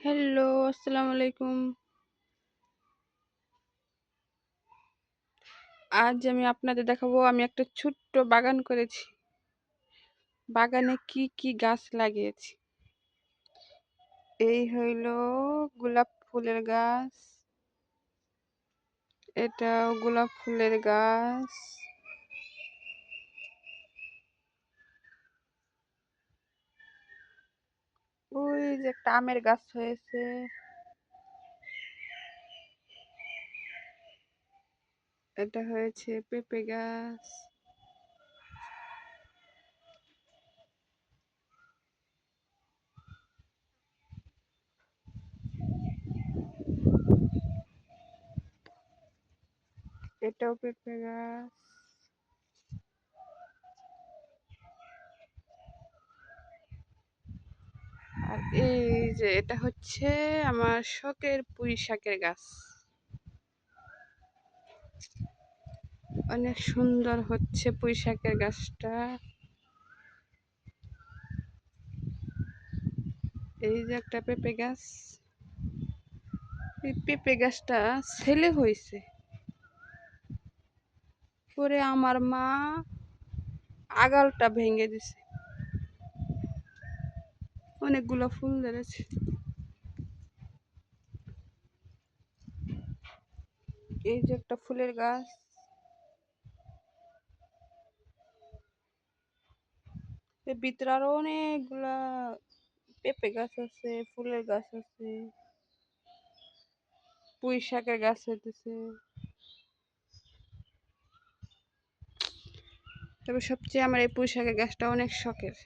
Hello, আসসালামু আলাইকুম। আজ আমি আপনাদের দেখাবো আমি একটা ছোট্ট বাগান করেছি। বাগানে কি কি গাছ লাগিয়েছি। এই হইল গোলাপ ফুলের গাছ, এটাও গোলাপ ফুলের গাছ, ওই যে একটা আমের গাছ হয়েছে, এটা হয়েছে পেঁপে গাছ, এটাও পেঁপে গাছ, আর এই যে এটা হচ্ছে আমার শখের পুঁই শাকের গাছ। অনেক সুন্দর হচ্ছে পুঁই শাকের গাছটা। এই যে একটা পেঁপে গাছ, এই পেঁপে গাছটা ছেলে হয়েছে, পরে আমার মা আগালটা ভেঙে দিছে, অনেকগুলো ফুল ধরেছে। এই যে একটা ফুলের গাছ, এর ভিতরে আরো অনেকগুলা পেঁপে গাছ আছে, ফুলের গাছ আছে, পুঁই শাকের গাছ হইতেছে। তবে সবচেয়ে আমার এই পুঁই শাকের গাছটা অনেক শখের।